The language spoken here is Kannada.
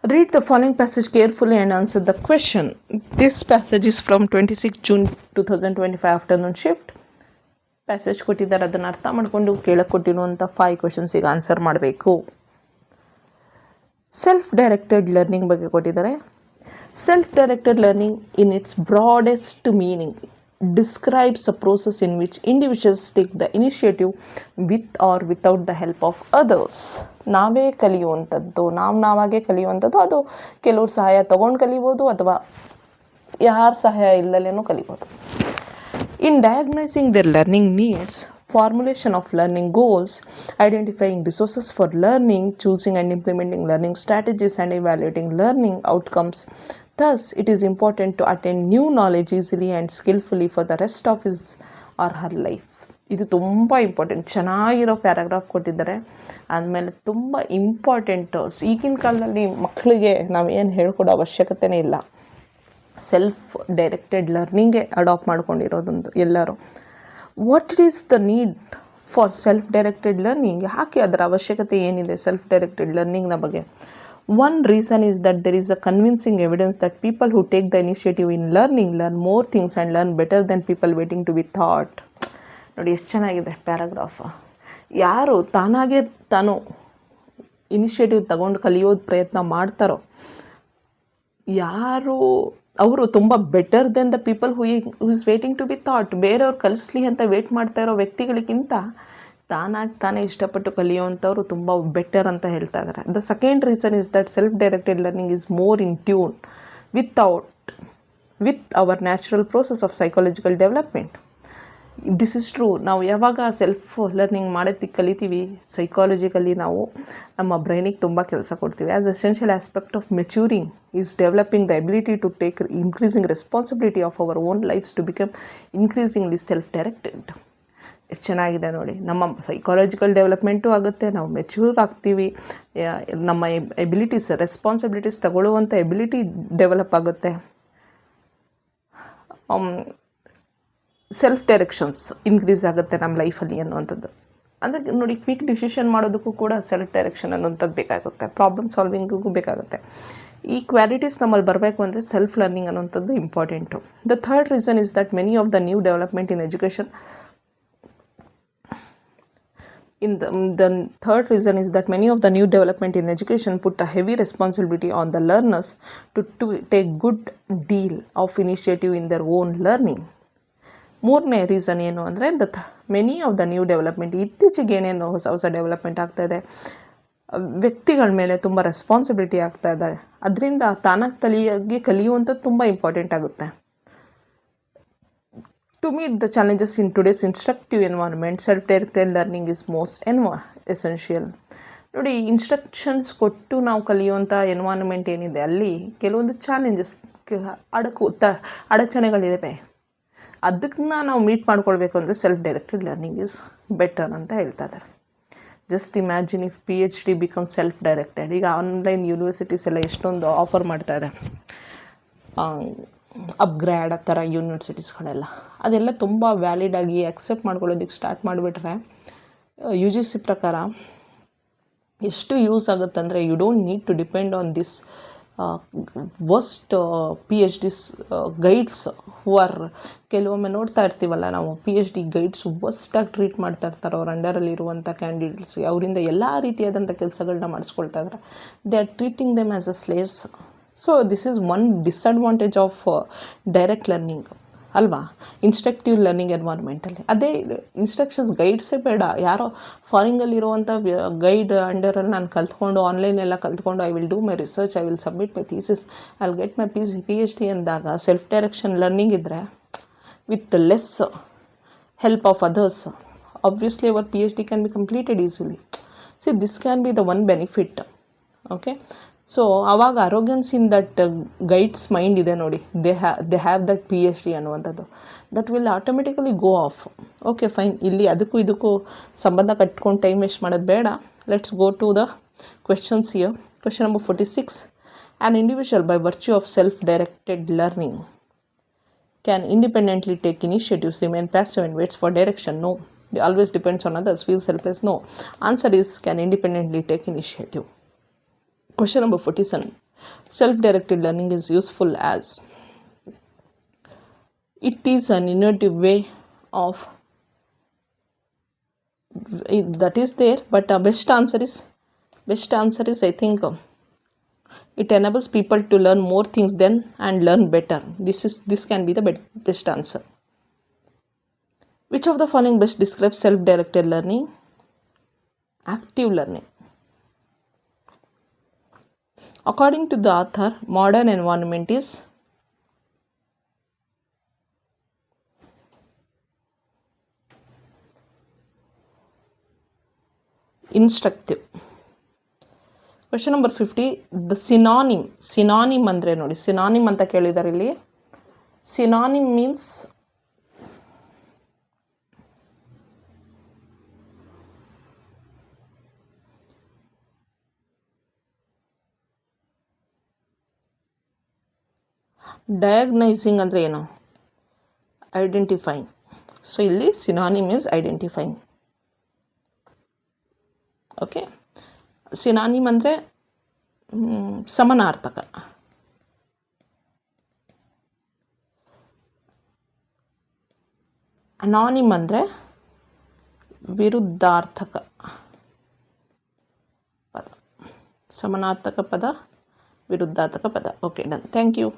Read the following passage carefully and answer the question. This passage is from 26 June 2025 afternoon shift. Passage ಕೊಟ್ಟಿದ್ದಾರೆ, ಅದನ್ನು ಅರ್ಥ ಮಾಡಿಕೊಂಡು ಕೇಳಕ್ಕೆ ಕೊಟ್ಟಿರುವಂಥ 5 ಕ್ವೆಶನ್ಸಿಗೆ ಆನ್ಸರ್ ಮಾಡಬೇಕು. ಸೆಲ್ಫ್ ಡೈರೆಕ್ಟೆಡ್ ಲರ್ನಿಂಗ್ ಬಗ್ಗೆ ಕೊಟ್ಟಿದ್ದಾರೆ. Self directed learning in its broadest meaning describes a process in which individuals take the initiative with or without the help of others. ನಾವೇ ಕಲಿಯುವಂಥದ್ದು, ನಾವಾಗೇ ಕಲಿಯುವಂಥದ್ದು. ಅದು ಕೆಲವ್ರು ಸಹಾಯ ತೊಗೊಂಡು ಕಲಿಬೋದು ಅಥವಾ ಯಾರ ಸಹಾಯ ಇಲ್ಲದೇನೂ ಕಲಿಬೋದು. In diagnosing their learning needs, formulation of learning goals, identifying resources for learning, choosing and implementing learning strategies, and evaluating learning outcomes. Thus, it is important to attain new knowledge easily and skillfully for the rest of his or her life. ಇದು ತುಂಬ ಇಂಪಾರ್ಟೆಂಟ್, ಚೆನ್ನಾಗಿರೋ ಪ್ಯಾರಾಗ್ರಾಫ್ ಕೊಟ್ಟಿದ್ದಾರೆ. ಆದಮೇಲೆ ತುಂಬ ಇಂಪಾರ್ಟೆಂಟು. ಈಗಿನ ಕಾಲದಲ್ಲಿ ಮಕ್ಕಳಿಗೆ ನಾವೇನು ಹೇಳ್ಕೊಡೋ ಅವಶ್ಯಕತೆನೇ ಇಲ್ಲ. ಸೆಲ್ಫ್ ಡೈರೆಕ್ಟೆಡ್ ಲರ್ನಿಂಗೇ ಅಡಾಪ್ಟ್ ಮಾಡ್ಕೊಂಡಿರೋದೊಂದು ಎಲ್ಲರೂ. What is the need for self directed learning? ಯಾಕೆ ಅದರ ಅವಶ್ಯಕತೆ ಏನಿದೆ ಸೆಲ್ಫ್ ಡೈರೆಕ್ಟೆಡ್ ಲರ್ನಿಂಗ್ನ ಬಗ್ಗೆ? One reason is that there is a convincing evidence that people who take the initiative in learning learn more things and learn better than people waiting to be taught. ನೋಡಿ ಎಷ್ಟು ಚೆನ್ನಾಗಿದೆ ಪ್ಯಾರಾಗ್ರಾಫ್. ಯಾರು ತಾನು ಇನಿಷಿಯೇಟಿವ್ ತಗೊಂಡು ಕಲಿಯೋದು ಪ್ರಯತ್ನ ಮಾಡ್ತಾರೋ, ಯಾರು ಅವರು ತುಂಬ better then the people who is waiting to be taught. ಬೇರೆಯವ್ರು ಕಲಿಸ್ಲಿ ಅಂತ ವೇಟ್ ಮಾಡ್ತಾ ಇರೋ ವ್ಯಕ್ತಿಗಳಿಗಿಂತ ತಾನೇ ಇಷ್ಟಪಟ್ಟು ಕಲಿಯುವಂಥವ್ರು ತುಂಬ ಬೆಟರ್ ಅಂತ ಹೇಳ್ತಾ ಇದ್ದಾರೆ. The second reason is that self directed learning is more in tune with our natural process of psychological development. This is true. ನಾವು ಯಾವಾಗ ಸೆಲ್ಫ್ ಲರ್ನಿಂಗ್ ಕಲಿತೀವಿ, ಸೈಕಾಲಜಿಕಲಿ ನಾವು ನಮ್ಮ ಬ್ರೈನಿಗೆ ತುಂಬ ಕೆಲಸ ಕೊಡ್ತೀವಿ. As essential aspect of maturing is developing the ability to take increasing responsibility of our own lives to become increasingly self directed. ಎಷ್ಟು ಚೆನ್ನಾಗಿದೆ ನೋಡಿ. ನಮ್ಮ ಸೈಕಾಲಜಿಕಲ್ ಡೆವಲಪ್ಮೆಂಟು ಆಗುತ್ತೆ, ನಾವು ಮೆಚ್ಯೂರ್ ಆಗ್ತೀವಿ, ನಮ್ಮ ಎಬಿಲಿಟೀಸ್ ರೆಸ್ಪಾನ್ಸಿಬಿಲಿಟೀಸ್ ತಗೊಳ್ಳುವಂಥ ಎಬಿಲಿಟಿ ಡೆವಲಪ್ ಆಗುತ್ತೆ, ಸೆಲ್ಫ್ ಡೈರೆಕ್ಷನ್ಸ್ ಇನ್ಕ್ರೀಸ್ ಆಗುತ್ತೆ ನಮ್ಮ ಲೈಫಲ್ಲಿ ಅನ್ನುವಂಥದ್ದು. ಅಂದರೆ ನೋಡಿ, ಕ್ವಿಕ್ ಡಿಸಿಷನ್ ಮಾಡೋದಕ್ಕೂ ಕೂಡ ಸೆಲ್ಫ್ ಡೈರೆಕ್ಷನ್ ಅನ್ನುವಂಥದ್ದು ಬೇಕಾಗುತ್ತೆ, ಪ್ರಾಬ್ಲಮ್ ಸಾಲ್ವಿಂಗಿಗೂ ಬೇಕಾಗುತ್ತೆ. ಈ ಕ್ವಾಲಿಟೀಸ್ ನಮ್ಮಲ್ಲಿ ಬರಬೇಕು ಅಂದರೆ ಸೆಲ್ಫ್ ಲರ್ನಿಂಗ್ ಅನ್ನುವಂಥದ್ದು important. The third reason is that many of the new development in education The third reason is that many of the new development in education put a heavy responsibility on the learners to take good deal of initiative in their own learning. ಮೂರನೇ ರೀಸನ್ ಏನು ಅಂದರೆ many of the new development, ಇತ್ತೀಚೆಗೆ ಏನೇನು ಹೊಸ ಡೆವಲಪ್ಮೆಂಟ್ ಆಗ್ತಾಯಿದೆ, ವ್ಯಕ್ತಿಗಳ ಮೇಲೆ ತುಂಬ ರೆಸ್ಪಾನ್ಸಿಬಿಲಿಟಿ ಆಗ್ತಾ ಇದೆ. ಅದರಿಂದ ತಾನಾಗಿ ಕಲಿಯುವಂಥದ್ದು ತುಂಬ ಇಂಪಾರ್ಟೆಂಟ್ ಆಗುತ್ತೆ. To meet the challenges in today's instructive environment, self-directed learning is most essential. ನೋಡಿ, ಇನ್ಸ್ಟ್ರಕ್ಷನ್ಸ್ ಕೊಟ್ಟು ನಾವು ಕಲಿಯುವಂಥ ಎನ್ವೈರನ್ಮೆಂಟ್ ಏನಿದೆ ಅಲ್ಲಿ ಕೆಲವೊಂದು ಚಾಲೆಂಜಸ್, ಅಡಚಣೆಗಳಿವೆ. ಅದನ್ನ ನಾವು ಮೀಟ್ ಮಾಡ್ಕೊಳ್ಬೇಕು ಅಂದರೆ self directed learning is better ಅಂತ ಹೇಳ್ತಾ ಇದ್ದಾರೆ. Just imagine if PhD become self directed. ಈಗ ಆನ್ಲೈನ್ ಯೂನಿವರ್ಸಿಟೀಸ್ ಎಲ್ಲ ಎಷ್ಟೊಂದು ಆಫರ್ ಮಾಡ್ತಾ ಇದೆ, ಅಪ್ಗ್ರೇಡ್ ಆ ಥರ ಯೂನಿವರ್ಸಿಟೀಸ್ಗಳೆಲ್ಲ. ಅದೆಲ್ಲ ತುಂಬ ವ್ಯಾಲಿಡಾಗಿ ಆಕ್ಸೆಪ್ಟ್ ಮಾಡ್ಕೊಳ್ಳೋದಕ್ಕೆ ಸ್ಟಾರ್ಟ್ ಮಾಡಿಬಿಟ್ರೆ UGC ಪ್ರಕಾರ ಎಷ್ಟು ಯೂಸ್ ಆಗುತ್ತಂದರೆ, you don't need to depend on this worst PhDs guides who are, ಕೆಲವೊಮ್ಮೆ ನೋಡ್ತಾ ಇರ್ತೀವಲ್ಲ ನಾವು, PhD ಗೈಡ್ಸ್ ವರ್ಸ್ಟಾಗಿ ಟ್ರೀಟ್ ಮಾಡ್ತಾ ಇರ್ತಾರೆ ಅವ್ರ ಅಂಡರಲ್ಲಿ ಇರುವಂಥ ಕ್ಯಾಂಡಿಡೇಟ್ಸ್ಗೆ. ಅವರಿಂದ ಎಲ್ಲ ರೀತಿಯಾದಂಥ ಕೆಲಸಗಳನ್ನ ಮಾಡಿಸ್ಕೊಳ್ತಾ ಇದ್ದಾರೆ. They are treating them as a slaves. So this is one disadvantage of direct learning ಅಲ್ವಾ, ಇನ್ಸ್ಟ್ರಕ್ಟಿವ್ ಲರ್ನಿಂಗ್ ಎನ್ವೈರ್ಮೆಂಟಲ್ಲಿ. ಅದೇ ಇನ್ಸ್ಟ್ರಕ್ಷನ್ಸ್ ಗೈಡ್ಸೇ ಬೇಡ, ಯಾರೋ ಫಾರಿನಲ್ಲಿರುವಂಥ ಗೈಡ್ ಅಂಡರಲ್ಲಿ ನಾನು ಕಲ್ತ್ಕೊಂಡು ಆನ್ಲೈನೆಲ್ಲ ಕಲ್ತ್ಕೊಂಡು I will do my research, I will submit my thesis, I will get my PhD ಅಂದಾಗ ಸೆಲ್ಫ್ ಡೈರೆಕ್ಷನ್ ಲರ್ನಿಂಗ್ ಇದ್ದರೆ with less help of others, obviously our PhD can be completed easily. See this can be the one benefit. Okay, so ಆವಾಗ arrogance in that guides mind ಇದೆ ನೋಡಿ, ದೇ ಹ್ಯಾವ್ ದಟ್ PhD ಅನ್ನುವಂಥದ್ದು, that will automatically go off. Okay fine, ಇಲ್ಲಿ ಅದಕ್ಕೂ ಇದಕ್ಕೂ ಸಂಬಂಧ ಕಟ್ಕೊಂಡು ಟೈಮ್ ವೇಸ್ಟ್ ಮಾಡೋದು ಬೇಡ. Let's go to the questions here. Question number 46. An individual by virtue of self-directed learning can independently take initiatives, remain passive and waits for direction? No. It always depends on others, feels helpless? No. Answer is can independently take initiative. Question number 47. Self-directed learning is useful as it is an innovative way of that is there, but best answer is I think it enables people to learn more things then and learn better. This can be the best answer. Which of the following best describes self-directed learning? Active learning. According to the author, modern environment is instructive. Question number 50. The synonym ಅಂದರೆ ನೋಡಿ, synonym ಅಂತ ಕೇಳಿದ್ದಾರೆ ಇಲ್ಲಿ. Synonym means ಡಯಾಗ್ನೈಸಿಂಗ್ ಅಂದರೆ ಏನು? ಐಡೆಂಟಿಫೈಂಗ್. ಸೊ ಇಲ್ಲಿ synonym is identifying. Okay, synonym ಅಂದರೆ ಸಮಾನಾರ್ಥಕ. ಅನಾನಿಮ್ ಅಂದರೆ ವಿರುದ್ಧಾರ್ಥಕ ಪದ. ಸಮಾನಾರ್ಥಕ ಪದ, ವಿರುದ್ಧಾರ್ಥಕ ಪದ. Okay, done. Thank you.